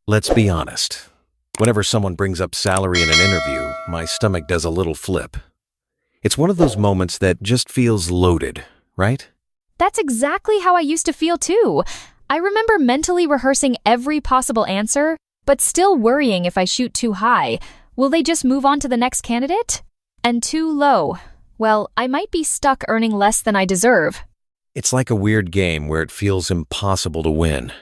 Let's be honest. Whenever someone brings up salary in an interview, my stomach does a little flip. It's one of those moments that just feels loaded, right? That's exactly how I used to feel too. I remember mentally rehearsing every possible answer, but still worrying if I shoot too high. Will they just move on to the next candidate? And too low. Well, I might be stuck earning less than I deserve. It's like a weird game where it feels impossible to win.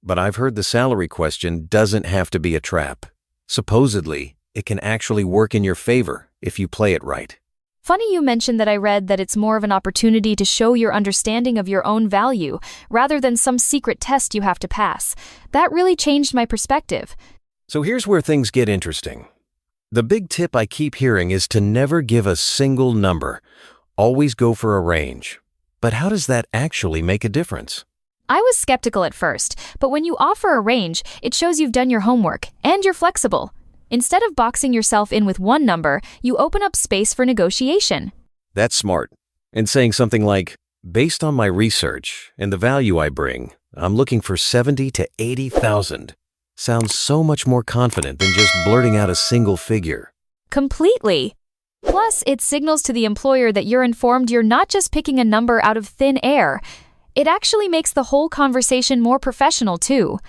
But I've heard the salary question doesn't have to be a trap. Supposedly, it can actually work in your favor if you play it right. Funny you mentioned that. I read that it's more of an opportunity to show your understanding of your own value, rather than some secret test you have to pass. That really changed my perspective. So here's where things get interesting. The big tip I keep hearing is to never give a single number. Always go for a range. But how does that actually make a difference? I was skeptical at first, but when you offer a range, it shows you've done your homework and you're flexible. Instead of boxing yourself in with one number, you open up space for negotiation. That's smart. And saying something like, based on my research and the value I bring, I'm looking for 70 to 80,000. Sounds so much more confident than just blurting out a single figure. Completely. Plus, it signals to the employer that you're informed you're not just picking a number out of thin air. It actually makes the whole conversation more professional, too.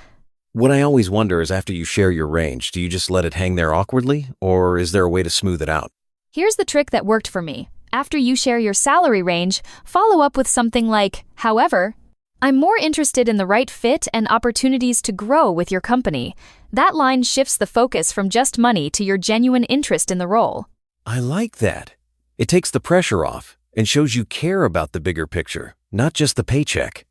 What I always wonder is after you share your range, do you just let it hang there awkwardly, or is there a way to smooth it out? Here's the trick that worked for me. After you share your salary range, follow up with something like, however, I'm more interested in the right fit and opportunities to grow with your company. That line shifts the focus from just money to your genuine interest in the role. I like that. It takes the pressure off and shows you care about the bigger picture, not just the paycheck.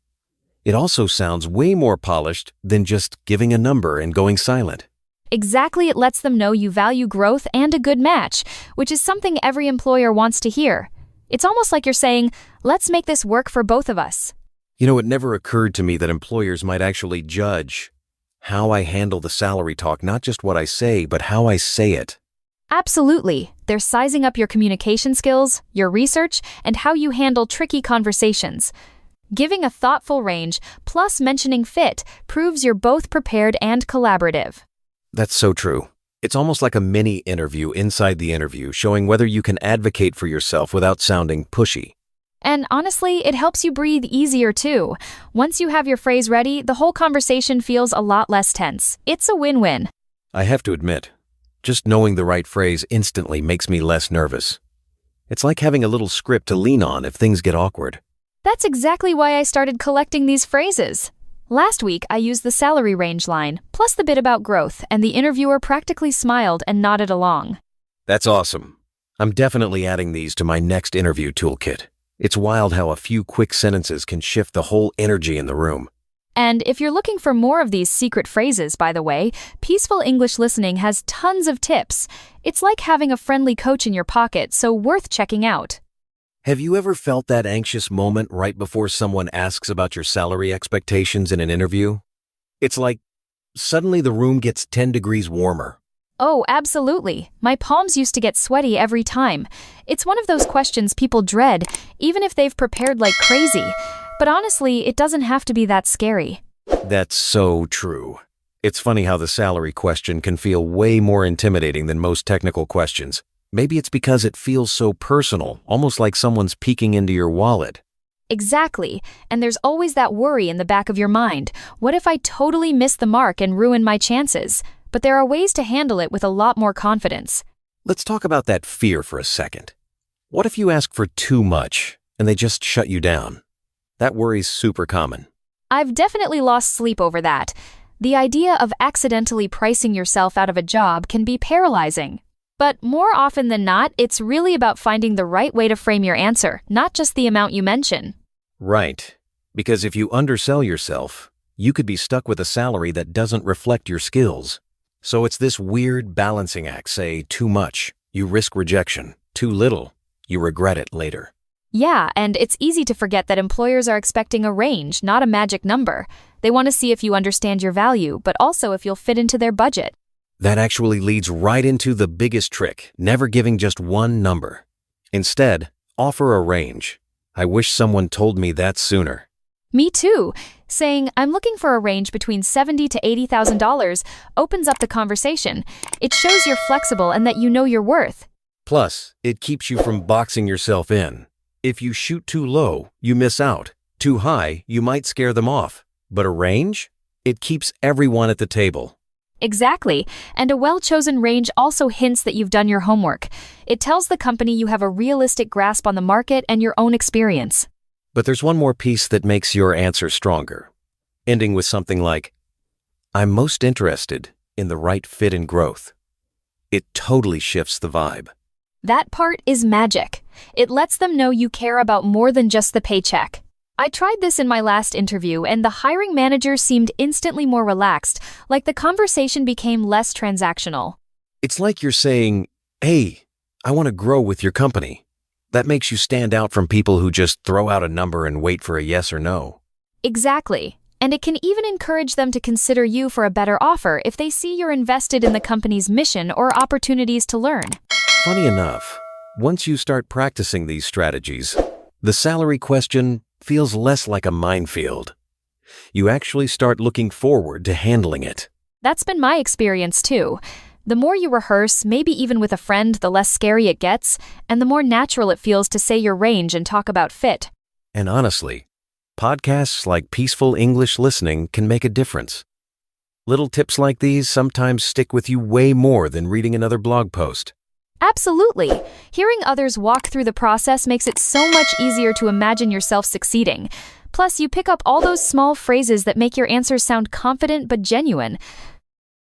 It also sounds way more polished than just giving a number and going silent. Exactly, it lets them know you value growth and a good match, which is something every employer wants to hear. It's almost like you're saying, let's make this work for both of us. You know, it never occurred to me that employers might actually judge how I handle the salary talk, not just what I say, but how I say it. Absolutely. They're sizing up your communication skills, your research, and how you handle tricky conversations. Giving a thoughtful range, plus mentioning fit, proves you're both prepared and collaborative. That's so true. It's almost like a mini interview inside the interview, showing whether you can advocate for yourself without sounding pushy. And honestly, it helps you breathe easier too. Once you have your phrase ready, the whole conversation feels a lot less tense. It's a win-win. I have to admit, just knowing the right phrase instantly makes me less nervous. It's like having a little script to lean on if things get awkward. That's exactly why I started collecting these phrases. Last week, I used the salary range line, plus the bit about growth, and the interviewer practically smiled and nodded along. That's awesome. I'm definitely adding these to my next interview toolkit. It's wild how a few quick sentences can shift the whole energy in the room. And if you're looking for more of these secret phrases, by the way, Peaceful English Listening has tons of tips. It's like having a friendly coach in your pocket, so worth checking out. Have you ever felt that anxious moment right before someone asks about your salary expectations in an interview? It's like suddenly the room gets 10 degrees warmer. Oh, absolutely. My palms used to get sweaty every time. It's one of those questions people dread, even if they've prepared like crazy. But honestly, it doesn't have to be that scary. That's so true. It's funny how the salary question can feel way more intimidating than most technical questions. Maybe it's because it feels so personal, almost like someone's peeking into your wallet. Exactly. And there's always that worry in the back of your mind. What if I totally miss the mark and ruin my chances? But there are ways to handle it with a lot more confidence. Let's talk about that fear for a second. What if you ask for too much and they just shut you down? That worry's super common. I've definitely lost sleep over that. The idea of accidentally pricing yourself out of a job can be paralyzing. But more often than not, it's really about finding the right way to frame your answer, not just the amount you mention. Right. Because if you undersell yourself, you could be stuck with a salary that doesn't reflect your skills. So it's this weird balancing act. Say too much, you risk rejection. Too little, you regret it later. Yeah, and it's easy to forget that employers are expecting a range, not a magic number. They want to see if you understand your value, but also if you'll fit into their budget. That actually leads right into the biggest trick, never giving just one number. Instead, offer a range. I wish someone told me that sooner. Me too. Saying, I'm looking for a range between $70,000 to $80,000 opens up the conversation. It shows you're flexible and that you know your worth. Plus, it keeps you from boxing yourself in. If you shoot too low, you miss out. Too high, you might scare them off. But a range? It keeps everyone at the table. Exactly. And a well-chosen range also hints that you've done your homework. It tells the company you have a realistic grasp on the market and your own experience. But there's one more piece that makes your answer stronger, ending with something like, I'm most interested in the right fit and growth. It totally shifts the vibe. That part is magic. It lets them know you care about more than just the paycheck. I tried this in my last interview, and the hiring manager seemed instantly more relaxed, like the conversation became less transactional. It's like you're saying, hey, I want to grow with your company. That makes you stand out from people who just throw out a number and wait for a yes or no. Exactly. And it can even encourage them to consider you for a better offer if they see you're invested in the company's mission or opportunities to learn. Funny enough, once you start practicing these strategies, the salary question feels less like a minefield. You actually start looking forward to handling it. That's been my experience too. The more you rehearse, maybe even with a friend, the less scary it gets, and the more natural it feels to say your range and talk about fit. And honestly, podcasts like Peaceful English Listening can make a difference. Little tips like these sometimes stick with you way more than reading another blog post. Absolutely. Hearing others walk through the process makes it so much easier to imagine yourself succeeding. Plus, you pick up all those small phrases that make your answers sound confident but genuine.